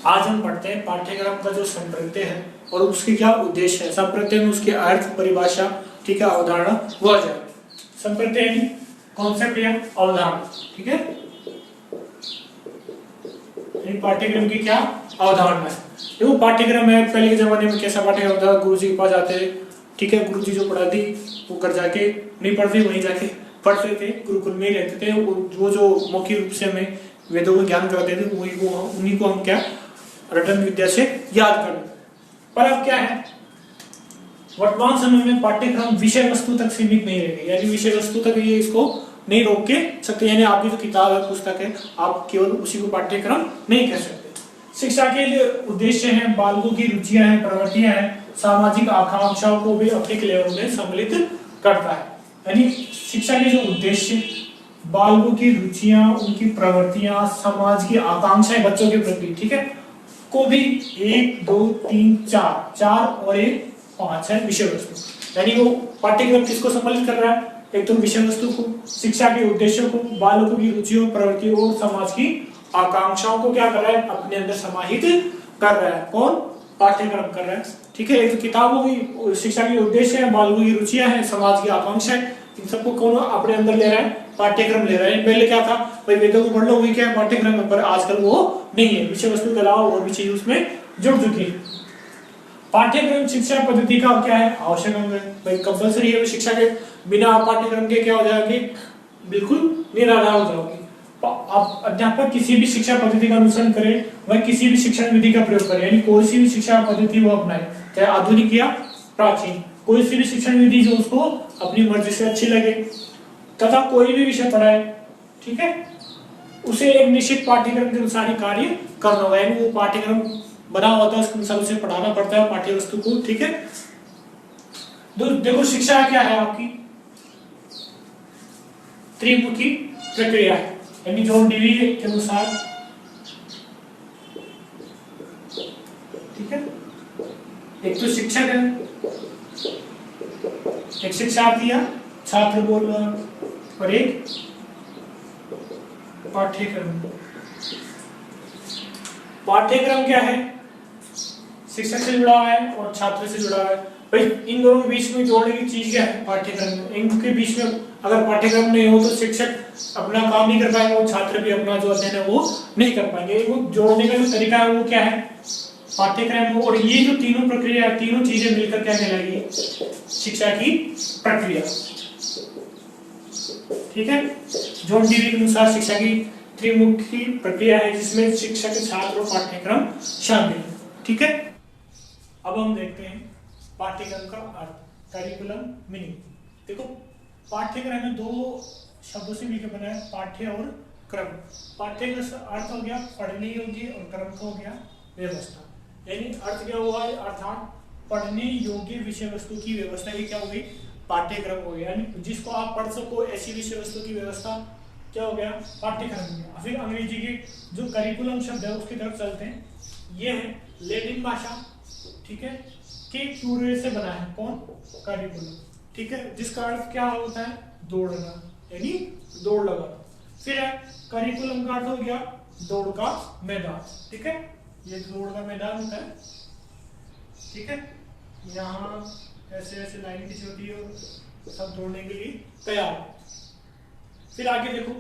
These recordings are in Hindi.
आज हम पढ़ते हैं पाठ्यक्रम का जो संप्रत्यय है और उसकी क्या उद्देश्य है। संप्रत्यय में उसके अर्थ, परिभाषा, ठीक है, अवधारणा वो आ जाए। संप्रत्यय यानी कॉन्सेप्ट या अवधारणा, ठीक है, पाठ्यक्रम की क्या अवधारणा है। देखो पाठ्यक्रम है, पहले के जमाने में कैसा पाठ्यक्रम था, गुरुजी के पास जाते थे, ठीक है, गुरुजी जो पढ़ाती वो घर जाके नहीं पढ़ते, वहीं जाके पढ़ते थे, गुरुकुल में ही रहते थे। वो जो मौखिक रूप से हमें वेदों को ज्ञान कराते थे उन्हीं को हम क्या रटन विद्या से याद कर। पर अब क्या है, वर्तमान समय में पाठ्यक्रम विषय वस्तु तक सीमित नहीं रह गए, यानी विषय वस्तु तक ये इसको नहीं रोक के सकते, यानी आपकी जो किताब है, पुस्तक है, आप केवल उसी को पाठ्यक्रम नहीं कह सकते। शिक्षा के लिए उद्देश्य हैं, बालकों की रुचियां हैं, प्रवृत्तियां हैं, सामाजिक आकांक्षाओं को भी अपने क्लेवर में सम्मिलित करता है। यानी शिक्षा के जो उद्देश्य, बालकों की रुचियां, उनकी प्रवृत्तियां, समाज की आकांक्षाएं बच्चों के प्रति, ठीक है, को भी 1 2 3 4 और 1 5 है विषय वस्तु। यानी वो पाठ्यक्रम किसको सम्मिलित कर रहा है, एक तो विषय वस्तु को, शिक्षा के उद्देश्यों को, बालकों की रुचियों, प्रवृत्तियों और समाज की आकांक्षाओं को क्या कर रहा है, अपने अंदर समाहित कर रहा है। कौन, पाठ्यक्रम कर रहा है, ठीक है। एक तो किताब होगी, शिक्षा के उद्देश्य है, बालकों की रुचियां हैं, समाज की आकांक्षाएं, इन सबको कौन अपने अंदर ले रहा है, पाठ्यक्रम ले रहा है। पहले क्या था भाई, वेदों को पढ़ लो, वही क्या है पाठ्यक्रम में, पर आजकल वो नहीं है, विषय वस्तु के अलावा और भी चीज उसमें जुड़ चुकी है। पाठ्यक्रम शिक्षा पद्धति का क्या है, आवश्यक अंग है भाई, कंपलसरी है। शिक्षा के बिना पाठ्यक्रम के क्या हो जाएगी, बिल्कुल निराधार हो जाओगे। आप अध्यापक किसी भी शिक्षा पद्धति का अनुसरण करें, वह किसी भी शिक्षण विधि का प्रयोग करें, यानी कोई सी भी शिक्षा पद्धति वो अपनाए, चाहे आधुनिक या प्राचीन, कोई सी भी शिक्षण विधि जो उसको अपनी मर्जी से अच्छी लगे, तथा कोई भी विषय पढ़ाए, ठीक है, उसे एक निश्चित पाठ्यक्रम के अनुसार ही कार्य करना होगा। यानी वो पाठ्यक्रम बना होता है, उसके अनुसार उसे पढ़ाना पड़ता है पाठ्य वस्तु को, ठीक है। देखो शिक्षा क्या है आपकी, त्रिमुखी प्रक्रिया है, यानी जॉन डीवी के अनुसार, ठीक है, एक तो शिक्षक है, एक शिक्षार्थी है, छात्र बोल रहा है, और एक पाठ्यक्रम। पाठ्यक्रम क्या है, शिक्षक से जुड़ा हुआ है और छात्र से जुड़ा हुआ है। भाई इन दोनों के बीच में जोड़ने की चीज क्या है, पाठ्यक्रम। इनके बीच में अगर पाठ्यक्रम नहीं हो तो शिक्षक अपना काम नहीं कर पाएंगे और छात्र भी अपना जो अध्ययन है वो नहीं कर पाएंगे। वो जोड़ने का जो तरीका है वो क्या है, पाठ्यक्रम। और ये जो तीनों प्रक्रिया, तीनों चीजें मिलकर क्या कहलाएगी, शिक्षा की प्रक्रिया, ठीक है। जॉन डीवी के अनुसार शिक्षा की त्रिमुखी प्रक्रिया है, जिसमें शिक्षक, छात्र और पाठ्यक्रम शामिल है, ठीक है। अब हम देखते हैं पाठ्यक्रम का अर्थ, करिकुलम मीनिंग। देखो पाठ्यक्रम में 2 शब्दों से मिलकर बना है, पाठ्य और क्रम। पाठ्य का अर्थ हो गया पढ़ने योग्य और क्रम का हो गया व्यवस्था। यानी अर्थ क्या हुआ है, अर्थात पढ़ने योग्य विषय वस्तु की व्यवस्था की क्या हो गई, पाठ्यक्रम हो गया। यानी जिसको आप पढ़ सको ऐसी विषय वस्तु की व्यवस्था क्या हो गया, पाठ्यक्रम हो गया। फिर अंग्रेजी के जो करिकुलम शब्द है उसकी तरफ चलते हैं। ये है लैटिन भाषा, ठीक है, के क्यूरे से बना है, कौन, करिकुलम, ठीक है, जिसका अर्थ क्या होता है, दौड़ना, यानी दौड़ लगाना। फिर है करिकुलम का अर्थ हो गया दौड़ का मैदान, ठीक है, ये दौड़ का मैदान होता है, ठीक है, यहाँ ऐसे ऐसे लाइन खींची होती है और सब दौड़ने के लिए तैयार। फिर आगे देखो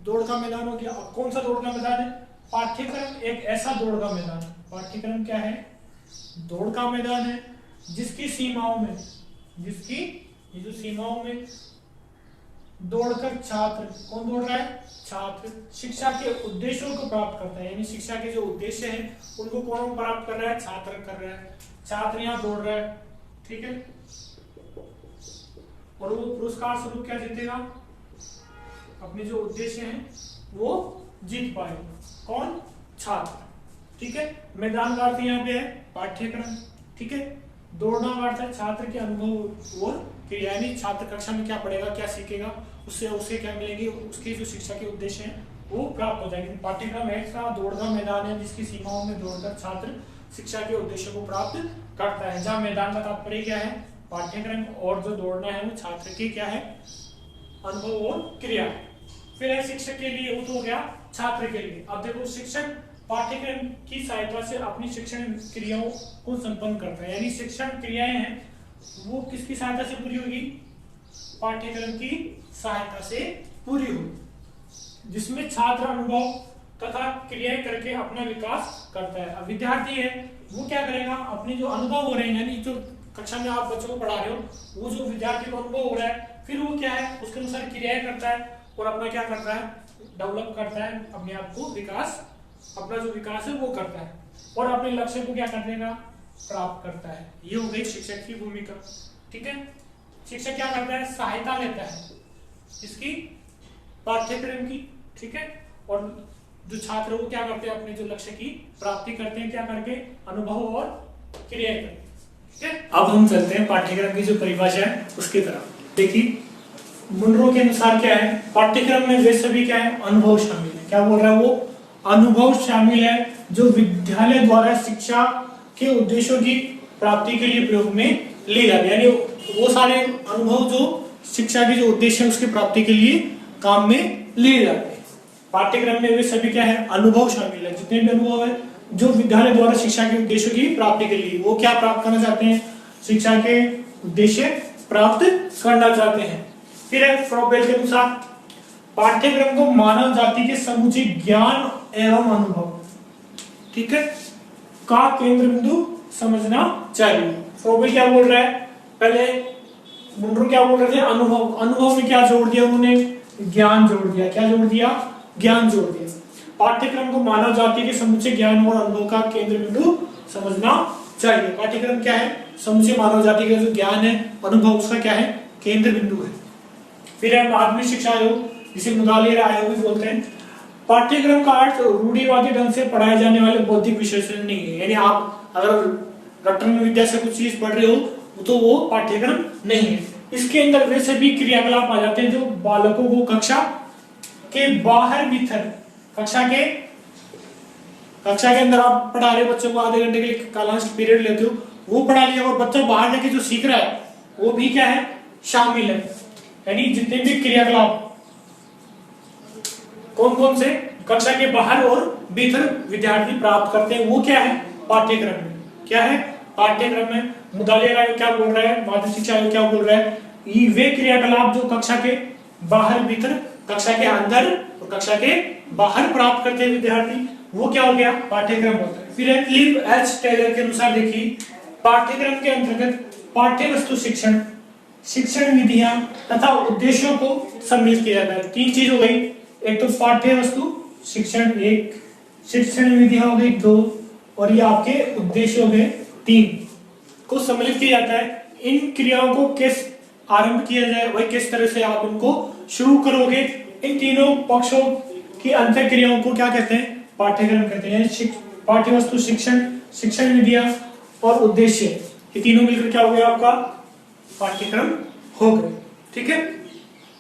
दौड़ का मैदान हो गया। अब कौन सा दौड़ का मैदान है, पाठ्यक्रम एक ऐसा दौड़ का मैदान है। पाठ्यक्रम क्या है, दौड़ का मैदान है, जिसकी सीमाओं में, जिसकी ये जो सीमाओं में दौड़कर छात्र, कौन दौड़ रहा है, छात्र, शिक्षा के उद्देश्यों को प्राप्त करता है। यानी शिक्षा के जो उद्देश्य हैं उनको कौन प्राप्त कर रहा है, छात्र कर रहा है, छात्र यहाँ दौड़ रहा है, ठीक है। और वो पुरस्कार स्वरूप क्या जीतेगा, अपने जो उद्देश्य हैं वो जीत पाएगा, कौन, छात्र, ठीक है। मैदान का अर्थ यहाँ पे है पाठ्यक्रम, ठीक है। दौड़ना का अर्थ है छात्र के अनुभव और क्रिया, यानी छात्र कक्षा में क्या पढ़ेगा, क्या सीखेगा, उससे उसे क्या मिलेगी, उसके जो शिक्षा के उद्देश्य हैं वो प्राप्त हो जाएंगे। पाठ्यक्रम ऐसा दौड़ का मैदान है जिसकी सीमाओं में दौड़कर छात्र शिक्षा के उद्देश्यों को प्राप्त करता है। जहाँ मैदान का तात्पर्य क्या है, पाठ्यक्रम, और जो दौड़ना है वो छात्र की क्या है, अनुभव और क्रिया। फिर है शिक्षक के लिए, वो तो हो गया छात्र के लिए। अब देखो शिक्षक पाठ्यक्रम की सहायता से अपनी शिक्षण क्रियाओं को संपन्न करता है। यानी शिक्षण क्रियाएं हैं वो किसकी सहायता से पूरी होगी? पाठ्यक्रम की सहायता से पूरी होगी, जिसमें छात्र अनुभव तथा क्रियाएं करके अपना विकास करता है। अब विद्यार्थी है वो क्या करेगा? अपने जो अनुभव हो रहे हैं, यानी जो कक्षा में आप बच्चों को पढ़ा रहे हो, वो जो विद्यार्थी को अनुभव हो रहा है, फिर वो क्या है उसके अनुसार क्रियाएं करता है और अपना क्या करता है? डेवलप करता है अपने आप को, विकास, अपना जो विकास है वो करता है और अपने लक्ष्य को क्या कर देगा? प्राप्त करता है। ये हो गई शिक्षक की भूमिका। ठीक है, शिक्षक क्या करता है? सहायता लेता है इसकी पाठ्यक्रम की। ठीक है, और जो छात्र वो क्या करते हैं? अपने जो लक्ष्य की प्राप्ति करते हैं, क्या करके? अनुभव और क्रिया करके। ठीक है, अब हम चलते हैं पाठ्यक्रम की जो परिभाषा है उसकी तरफ। देखिए मुनरो के अनुसार क्या है? पाठ्यक्रम में वे सभी क्या है? अनुभव शामिल है। क्या बोल रहा है वो? अनुभव शामिल है जो विद्यालय द्वारा शिक्षा के उद्देश्यों की प्राप्ति के लिए प्रयोग में लिए जाते हैं। यानी वो सारे अनुभव जो शिक्षा के जो उद्देश्य है उसकी प्राप्ति के लिए काम में लिए जाते हैं। पाठ्यक्रम में वे सभी क्या है? अनुभव शामिल है, जितने भी अनुभव है जो विद्यालय द्वारा शिक्षा के उद्देश्यों की प्राप्ति के लिए, वो क्या प्राप्त करना चाहते हैं? शिक्षा के उद्देश्य प्राप्त करना चाहते हैं। फिर है फ्रॉबेल के अनुसार पाठ्यक्रम को मानव जाति के समूचे ज्ञान एवं अनुभव, ठीक है, का केंद्र बिंदु समझना चाहिए। फ्रॉबेल क्या बोल रहा है? पहले मुनरो क्या बोल रहे थे? अनुभव। अनुभव में क्या जोड़ दिया उन्होंने? ज्ञान जोड़ दिया। क्या जोड़ दिया? ज्ञान जोड़ दिया। पाठ्यक्रम को मानव जाति के समूचे ज्ञान और अनुभव का केंद्र बिंदु समझना चाहिए। पाठ्यक्रम क्या है? समूचे मानव जाति का जो ज्ञान है, अनुभव, उसका क्या है? केंद्र बिंदु है। फिर है माध्यमिक शिक्षा आयोग, जिसे मुदालियर आयोग भी बोलते हैं। पाठ्यक्रम का अर्थ रूढ़िवादी ढंग से पढ़ाए जाने वाले बौद्धिक विषय से नहीं है। यानी आप अगर रटन विद्या से कुछ चीज पढ़ रहे हो तो वो पाठ्यक्रम नहीं है। इसके अंदर वे सभी क्रियाकलाप आ जाते हैं जो बालकों को कक्षा के बाहर भीतर, कक्षा के अंदर आप पढ़ा रहे हो बच्चों को, आधे घंटे के लिए कालांश पीरियड लेते हो, वो पढ़ा लिया, और बच्चा बाहर जाके जो सीख रहा है वो भी क्या है? शामिल है। यानी जितने भी क्रियाकलाप कौन कौन से कक्षा के बाहर और भीतर विद्यार्थी प्राप्त करते हैं वो क्या है? पाठ्यक्रम में। क्या है? पाठ्यक्रम में। मुदालियर आयोग क्या बोल रहा है? माध्यमिक शिक्षा आयोग क्या बोल रहा है? ये वे क्रियाकलाप जो कक्षा के बाहर भीतर, कक्षा के अंदर और कक्षा के बाहर प्राप्त करते हैं विद्यार्थी, वो क्या हो गया? पाठ्यक्रम होता है। फिर लिव एच टेलर के अनुसार देखिए पाठ्यक्रम के अंतर्गत पाठ्य वस्तु शिक्षण, शिक्षण विधियां तथा उद्देश्यों को सम्मिलित किया जाता है। तीन चीज हो गई, एक तो पाठ्य वस्तु शिक्षण, एक शिक्षण विधियां हो गई, दो, और ये आपके उद्देश्य हो गए, तीन, को सम्मिलित किया जाता है। इन क्रियाओं को किस आरंभ किया जाए, वही किस तरह से आप उनको शुरू करोगे, इन तीनों पक्षों की अंतर क्रियाओं को क्या कहते हैं? पाठ्यक्रम कहते हैं। पाठ्य वस्तु शिक्षण, शिक्षण विधियां और उद्देश्य, ये तीनों मिलकर क्या हो गया? आपका पाठ्यक्रम हो गए। ठीक है,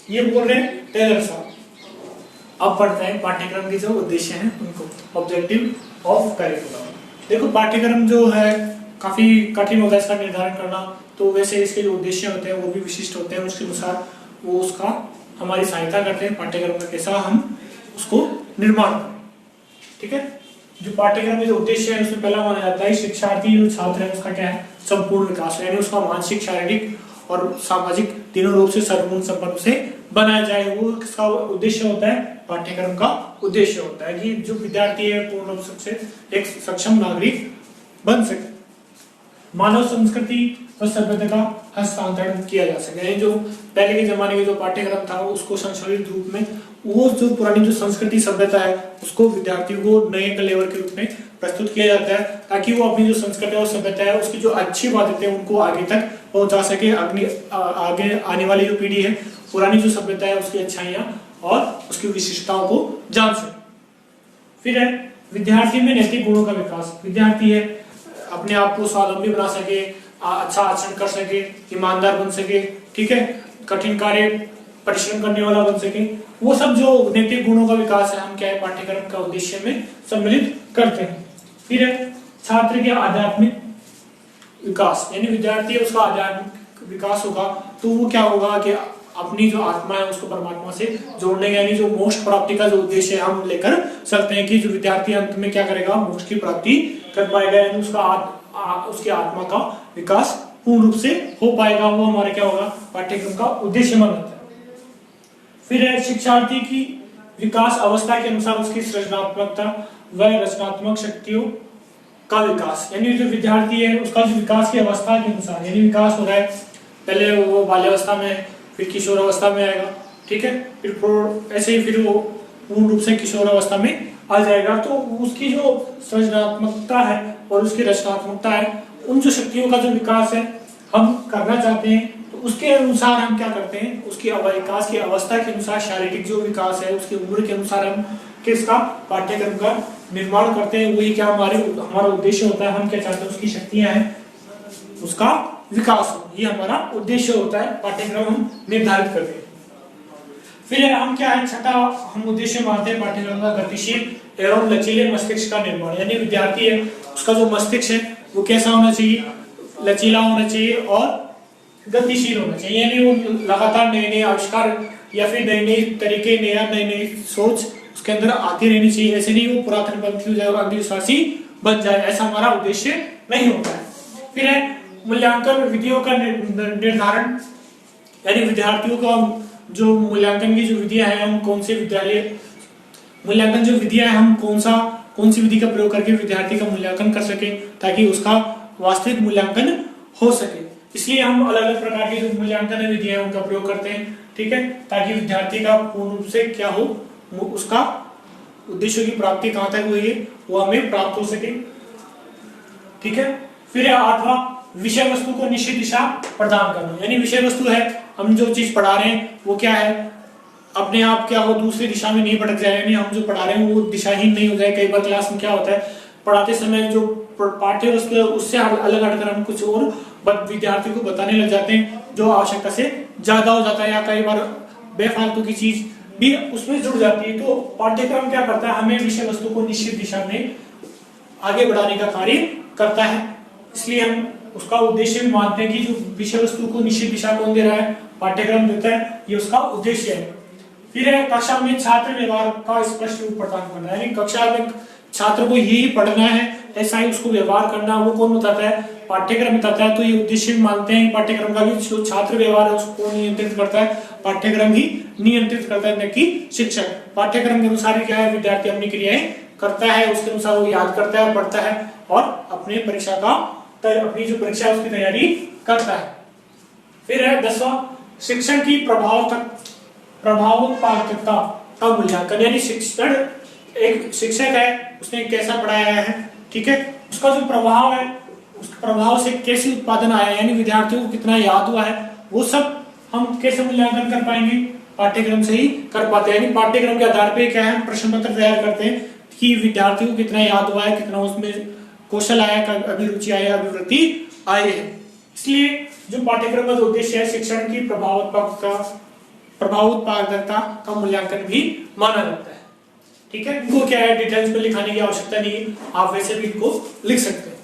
ये बोल रहे हैं टेलर साहब। अब पढ़ते हैं पाठ्यक्रम के जो उद्देश्य हैं उनको, ऑब्जेक्टिव ऑफ करिकुलम। देखो पाठ्यक्रम जो है काफी कठिन होता है इसका निर्धारण करना, तो वैसे इसके जो उद्देश्य होते हैं वो भी विशिष्ट होते हैं, उसके अनुसार वो उसका हमारी सहायता करते हैं पाठ्यक्रम का कैसा हम उसको निर्माण करें। ठीक है, जो पाठ्यक्रम में जो उद्देश्य है उसमें पहला माना जाता है शिक्षार्थी जो छात्र है उसका क्या है? संपूर्ण विकास, यानी उसका मानसिक, शारीरिक और सामाजिक तीनों रूप से सर्वपूर्ण संपन्न से बनाया जाए। वो किसका उद्देश्य होता है? पाठ्यक्रम का उद्देश्य होता है कि जो विद्यार्थी है पूर्ण रूप से एक सक्षम नागरिक बन सके, मानव संस्कृति और सभ्यता का हस्तांतरण किया जा सके। जो पहले के जमाने में जो पाठ्यक्रम था उसको संशोधित रूप में वो जो पुरानी जो संस्कृति सभ्यता है उसको विद्यार्थियों को नए कलेवर के रूप में प्रस्तुत किया जाता है, ताकि वो अपनी जो संस्कृति और सभ्यता है उसकी जो अच्छी बातें हैं उनको आगे तक पहुंचा सके। आगे आने वाली जो पीढ़ी है पुरानी जो सभ्यता है उसकी अच्छाइयां और उसकी विशिष्टताओं को जान सके। फिर है विद्यार्थी में नैतिक गुणों का विकास। विद्यार्थी है अपने आप को स्वावलंबी बना सके, अच्छा आचरण कर सके, ईमानदार बन सके, ठीक है, कठिन कार्य परिश्रम करने वाला बन सके, वो सब जो नैतिक गुणों का विकास है हम क्या है पाठ्यक्रम का उद्देश्य में सम्मिलित करते हैं। फिर है छात्र के आध्यात्मिक विकास, यानी विद्यार्थी उसका आध्यात्मिक विकास होगा तो वो क्या होगा कि अपनी जो आत्मा है उसको परमात्मा से जोड़ने का, यानी जो मोक्ष प्राप्ति का जो उद्देश्य है हम लेकर चलते हैं कि जो विद्यार्थी अंत में क्या करेगा, मोक्ष की प्राप्ति कर पाएगा, यानी उसकी आत्मा का विकास पूर्ण रूप से हो पाएगा। वो हमारे क्या होगा, पाठ्यक्रम का उद्देश्य माना जाता है। फिर है शिक्षार्थी की विकास अवस्था के अनुसार उसकी सृजनात्मकता व रचनात्मक शक्तियों का विकास, यानी जो विद्यार्थी है उसका जो विकास की अवस्था के अनुसार, यानी विकास हो रहा है, पहले वो बाल्यावस्था में, फिर किशोर अवस्था में आएगा, ठीक है, फिर ऐसे ही फिर वो पूर्ण रूप से किशोर अवस्था में आ जाएगा। तो उसकी जो सृजनात्मकता है और उसकी रचनात्मकता है, उन जो शक्तियों का जो विकास है हम करना चाहते हैं, तो उसके अनुसार हम क्या करते हैं, उसकी विकास की अवस्था के अनुसार, शारीरिक जो विकास है उसकी उम्र के अनुसार हम किसका पाठ्यक्रम का निर्माण करते हैं। वही क्या हमारा उद्देश्य होता है, हम क्या चाहते हैं, उसकी शक्तियां हैं उसका विकास हो, ये हमारा उद्देश्य होता है, पाठ्यक्रम हम निर्धारित करते हैं। फिर हम क्या है, छठा हम उद्देश्य मानते हैं पाठ्यक्रम का गतिशील एवं लचीले मस्तिष्क का निर्माण, यानी विद्यार्थी है उसका जो मस्तिष्क है वो कैसा होना चाहिए, लचीला होना चाहिए और गतिशील होना चाहिए, यानी वो लगातार नए नए आविष्कार या फिर नए नए तरीके, नई नई सोच उसके अंदर आती रहनी चाहिए। ऐसे नहीं वो पुरातन पंथी हो जाए और अंधविश्वासी बन जाए, ऐसा हमारा उद्देश्य नहीं होता है। फिर है मूल्यांकन विधियों का निर्धारण, यानी विद्यार्थियों का जो मूल्यांकन की जो विधियां हैं, हम कौन से विद्यालय मूल्यांकन जो विधियां हैं, हम कौन सी विधि का प्रयोग करके विद्यार्थी का मूल्यांकन कर सके, ताकि उसका वास्तविक मूल्यांकन हो सके। इसलिए हम अलग अलग प्रकार की जो मूल्यांकन विधियां हैं उनका प्रयोग करते हैं, ठीक है, ताकि विद्यार्थी का पूर्ण रूप से क्या हो, उसका उद्देश्य की प्राप्ति कहां तक हुई है वो हमें प्राप्त हो सके, ठीक है। फिर आठवां विषय वस्तु को निश्चित दिशा प्रदान करना, यानी विषय वस्तु है, हम जो चीज पढ़ा रहे हैं वो क्या है, अपने आप क्या हो दूसरी दिशा में नहीं भटक जाए, यानी हम जो पढ़ा रहे हैं वो दिशाहीन नहीं हो जाए। कई बार क्लास में क्या होता है, पढ़ाते समय जो पाठ्य वस्तु है उससे अलग हटकर हम कुछ और विद्यार्थी को बताने लग जाते हैं जो आवश्यकता से ज्यादा हो जाता है, या कई बार बेफालतू की चीज भी उसमें जुड़ जाती है। तो पाठ्यक्रम क्या करता है, हमें विषय वस्तु को निश्चित दिशा में आगे बढ़ाने का कार्य करता है। इसलिए हम उसका उद्देश्य भी मानते हैं कि जो विषय वस्तु को निश्चित दिशा कौन दे रहा है, पाठ्यक्रम देता है, ये उसका उद्देश्य है। फिर है कक्षा में छात्र व्यवहार का स्पष्ट रूप प्रदान करना, यानी कक्षा में छात्र को यही पढ़ना है, ऐसा ही उसको व्यवहार करना, वो कौन बताता है, पाठ्यक्रम बताता है। तो ये उद्देश्य भी मानते हैं पाठ्यक्रम का भी, जो छात्र व्यवहार है उसको नियंत्रित करता है, पाठ्यक्रम ही नियंत्रित करता है, न कि शिक्षक। पाठ्यक्रम के अनुसार ही क्या है, विद्यार्थी अपनी क्रियाएं करता है, उसके अनुसार वो याद करता है, पढ़ता है और अपनी परीक्षा का अपनी जो परीक्षा है उसकी तैयारी करता है। फिर है 10वां शिक्षण की प्रभावोत्पादकता का मूल्यांकन, यानी शिक्षण, एक शिक्षक है उसने कैसा पढ़ाया है, ठीक है, उसका जो प्रभाव है उस प्रभाव से कैसे उत्पादन आया, यानी विद्यार्थियों को कितना याद हुआ है, वो सब हम कैसे मूल्यांकन कर पाएंगे, पाठ्यक्रम से ही कर पाते हैं। यानी पाठ्यक्रम के आधार पे क्या है, प्रश्न पत्र तैयार करते हैं कि विद्यार्थियों को कितना याद हुआ है, कितना उसमें कौशल आया, अभिरुचि आई, अभिवृत्ति आई है। इसलिए जो पाठ्यक्रम का उद्देश्य है, शिक्षण की प्रभावोत्पादकता का मूल्यांकन भी माना जाता है, ठीक है। इनको क्या है, डिटेल्स में लिखाने की आवश्यकता नहीं है, आप वैसे भी इनको लिख सकते हैं।